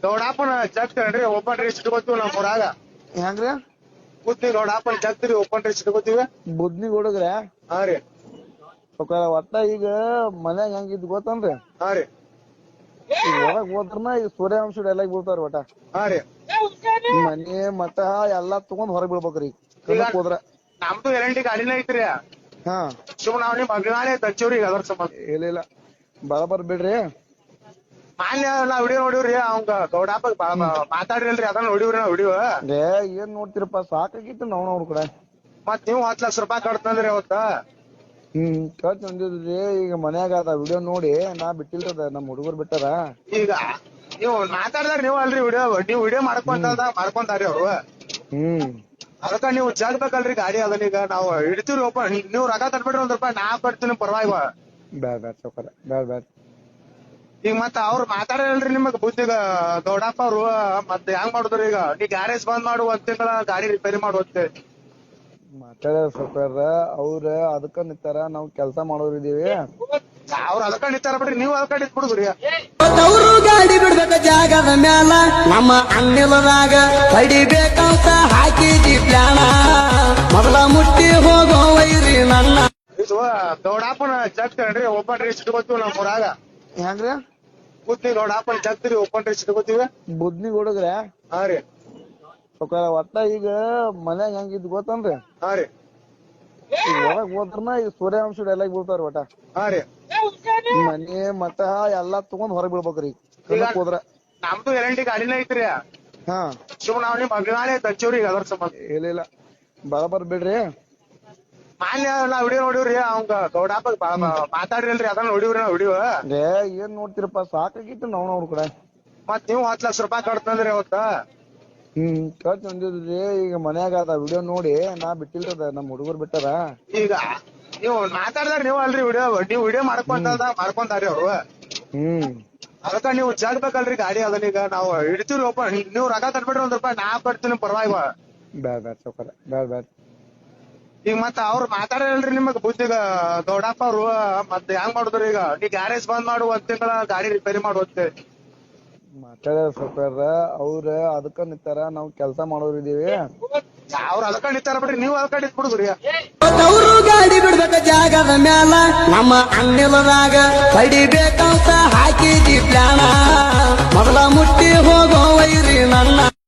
ಗೌಡಪ್ಪನ ಜಗ್ತೇನ್ರಿ open race ಇಟ್ಕೋತೀವಿ ನಮ್ ಊರಾಗ. ಹೆಂಗ್ರಿ? Budni ಗೌಡಪ್ಪನ ಜಗ್ತೀರಿ open race ಇಟ್ಕೋತೀವಿ. ಬುದ್ನಿ ಹುಡುಗ್ರ? ಹಾ ರೀ. ಒಟ್ಟ ಈಗ ಮನ್ಯಾಗ ಹೆಂಗಿದ್ ಗೊತ್ತನ್ರಿ? ಹಾ ರೀ. ಈಗ ಹೊರಗ್ ಹೋದ್ರನ ಈಗ ಸೂರ್ಯವಂಶ ಡೈಲಾಗ್ ಬೀಳ್ತಾರ ಒಟ್ಟ. ಹಾ ರೀ. ಮನಿ ಮಠ ಎಲ್ಲಾ ತಗೊಂಡ್ ಹೊರಗ್ ಬೀಳ್ಬೇಕ್ರಿ ಈಗ ಹೋದ್ರ. ನಮ್ದು ಎಲ್ ಗಾಡಿನ ಐತ್ರಿ. ಹಾ ಸುಮ್ ನಾವ್ ನಿಮ್ ಅಭಿಮಾನಿ ತಚ್ಚವ್ರಿ ಅದ್ರ ಸಂಬಂಧ. ಇಲ್ಲ ಬರಬರ್ ಬಿಡ್ರಿ. ಮಾನ್ಯ ನಾವ್ ವಿಡಿಯೋ ನೋಡಿವ್ರಿ ಅವಂಗ ಗೌಡಪ್ಪ ಮಾತಾಡ್ರಿಲ್ರಿ ಅದನ್ನ ನೋಡಿವ್ರಿ ನಾವ್ ವಿಡಿಯೋ. ಏನ್ ನೋಡ್ತಿರಪ್ಪ ಸಾಕಾಗಿತ್ತು ನಾವ್ ಅವ್ರ ಕಡೆ. ಮತ್ ನೀವು 10 ಲಕ್ಷ ರೂಪಾಯಿ ಕಟ್ತಂದ್ರಿ ಅವತ್ತ. ಕಟ್ ಬಂದಿದ್ರಿ. ಈಗ ಮನ್ಯಾಗ ಅದ ವಿಡಿಯೋ ನೋಡಿ ನಾ ಬಿಟ್ಟಿಲ್ರದ ನಮ್ ಹುಡುಗರು ಬಿಟ್ಟಾರ. ಈಗ ನೀವು ಮಾತಾಡ್ದಾರ ನೀವ್ ಅಲ್ರಿ ನೀವ್ ವಿಡಿಯೋ ಮಾಡ್ಕೊಂತಾರಿ ಅವ್ರು. ಅದಕ್ಕ ನೀವು ಜಾಗ್ಬೇಕಲ್ರಿ ಗಾಡಿ ಅದನ್ನೀಗ ನಾವು ಹಿಡ್ತೀವ್ರಿ ಓಪನ್. ನೀವು ರೊಕ್ಕ ತಟ್ಬಿಡ್ರಿ 1 ರೂಪಾಯಿ ನಾ ಕೊಡ್ತೀನಿ ಪರವಾಗಿ. ಬ್ಯಾಡ್ ಸೌಕರ ಬ್ಯಾಡ್. ಈಗ ಮತ್ತ ಅವ್ರು ಮಾತಾಡಲ್ರಿ ನಿಮಗ್ ಬುದ್ಧಿಗ ಗೌಡಪ್ಪ ಅವ್ರು. ಮತ್ತೆ ಹೆಂಗ್ ಮಾಡುದ್ರಿ ಈಗ ನೀ ಗ್ಯಾರೇಜ್ ಬಂದ್ ಮಾಡು 1 ತಿಂಗಳ ಗಾಡಿ ರಿಪೇರಿ ಮಾಡುವಂತೆ ಮಾತಾಡ ಸೌಕರ್ಯ. ಅವ್ರ ಅದಕ್ಕ ನಿಂತಾರ, ನಾವ್ ಕೆಲ್ಸ ಮಾಡೋರಿದೀವಿ. ಅವ್ರ ಅದಕ್ಕ ನಿಂತಾರ ಬಿಡ್ರಿ, ನೀವ್ ಅದಕ್ಕ ನಿಂತ್ ಬಿಡುದ್ರಿ. ಅವರು ಗಾಡಿ ಬಿಡ್ಬೇಕ ಜಾಗದ ಮ್ಯಾಲ ನಮ್ಮ ಅನ್ನಿಲದಾಗ ಹೊಡಿಬೇಕಂತ ಹಾಕಿದಿ ಪ್ಲಾನ. ಮೊದಲ ಮುಟ್ಟಿ ಹೋಗೋ ವೈರಿ ನನ್ನ. ಗೌಡಪ್ಪನ ಜಗ್ತೇನ್ರಿ ಓಪನ್ ರೇಸ್ ಇಟ್ಕೋತೀವಿ ನಮ್ ಊರಾಗ. ಹೆಂಗ್ರಿ? Budni ಗೌಡಪ್ಪನ ಜಗ್ತೀರಿ open race ಇಟ್ಕೋತೀವಿ. ಬುದ್ನಿ ಹುಡುಗ್ರ? ಹಾ ರೀ. ಒಟ್ಟ ಈಗ ಮನ್ಯಾಗ ಹೆಂಗಿದ್ ಗೊತ್ತನ್ರಿ? ಹಾ ರೀ. ಈಗ ಹೊರಗ್ ಹೋದ್ರನ ಈಗ ಸೂರ್ಯವಂಶ ಡೈಲಾಗ್ ಬೀಳ್ತಾರ ಒಟ್ಟ. ಹಾ ರೀ. ಮನಿ ಮಠ ಎಲ್ಲಾ ತಗೊಂಡ್ ಹೊರಗ್ ಬೀಳ್ಬೇಕ್ರಿ ಹೋದ್ರ. ನಮ್ದು ಎಲ್ ಗಾಡಿನ ಐತ್ರಿ. ಹಾ ಸುಮ್ ನಾವ್ ನಿಮ್ ಅಭಿಮಾನಿ ತಚ್ಚವ್ರಿ ಅದ್ರ ಸಂಬಂಧ. ಇಲ್ಲ ಬರಬರ್ ಬಿಡ್ರಿ. ಮಾನ್ಯ ನಾವ್ ವಿಡಿಯೋ ನೋಡಿವ್ರಿ ಅವಂಗ ಗೌಡಪ್ಪ ಮಾತಾಡ್ರಿಲ್ರಿ ಅದನ್ನ ನೋಡಿವ್ರಿ ನಾವ್ ವಿಡಿಯೋ. ಏನ್ ನೋಡ್ತಿರಪ್ಪ ಸಾಕಾಗಿತ್ತು ನಾವ್ ಅವ್ರ ಕಡೆ. ಮತ್ ನೀವು 10 ಲಕ್ಷ ರೂಪಾಯಿ ಕಟ್ತಂದ್ರಿ ಅವತ್ತ. ಕಟ್ ಬಂದಿದ್ರಿ. ಈಗ ಮನ್ಯಾಗ ಅದ ವಿಡಿಯೋ ನೋಡಿ ನಾ ಬಿಟ್ಟಿಲ್ರದ ನಮ್ ಹುಡುಗರು ಬಿಟ್ಟಾರ. ಈಗ ನೀವು ಮಾತಾಡ್ದಾರ ನೀವ್ ಅಲ್ರಿ ನೀವ್ ವಿಡಿಯೋ ಮಾಡ್ಕೊಂತಾರಿ ಅವ್ರು. ಅದಕ್ಕ ನೀವು ಜಾಗ್ಬೇಕಲ್ರಿ ಗಾಡಿ ಅದನ್ನೀಗ ನಾವು ಹಿಡ್ತೀವ್ರಿ ಓಪನ್. ನೀವು ರೊಕ್ಕ ತಟ್ಬಿಡ್ರಿ 1 ರೂಪಾಯಿ ನಾ ಕೊಡ್ತೀನಿ ಪರವಾಗಿ. ಬ್ಯಾಡ್ ಸೌಕರ ಬ್ಯಾಡ್. ಈಗ ಮತ್ತ ಅವ್ರು ಮಾತಾಡಲ್ರಿ ನಿಮಗ್ ಬುದ್ಧಿಗ ಗೌಡಪ್ಪ ಅವ್ರು. ಮತ್ತೆ ಹೆಂಗ್ ಮಾಡುದ್ರಿ ಈಗ ನೀ ಗ್ಯಾರೇಜ್ ಬಂದ್ ಮಾಡು 1 ತಿಂಗಳ ಗಾಡಿ ರಿಪೇರಿ ಮಾಡುವಂತೆ ಮಾತಾಡ ಸೌಕರ್ಯ. ಅವ್ರ ಅದಕ್ಕ ನಿಂತಾರ, ನಾವ್ ಕೆಲ್ಸ ಮಾಡೋರಿದೀವಿ. ಅವ್ರ ಅದಕ್ಕ ನಿಂತಾರ ಬಿಡ್ರಿ, ನೀವ್ ಅದಕ್ಕ ನಿಂತ್ ಬಿಡುದ್ರಿ. ಅವರು ಗಾಡಿ ಬಿಡ್ಬೇಕ ಜಾಗದ ಮ್ಯಾಲ ನಮ್ಮ ಅನ್ನಿಲದಾಗ ಹೊಡಿಬೇಕಂತ ಹಾಕಿದಿ ಪ್ಲಾನ. ಮೊದಲ ಮುಟ್ಟಿ ಹೋಗೋ ವೈರಿ ನನ್ನ.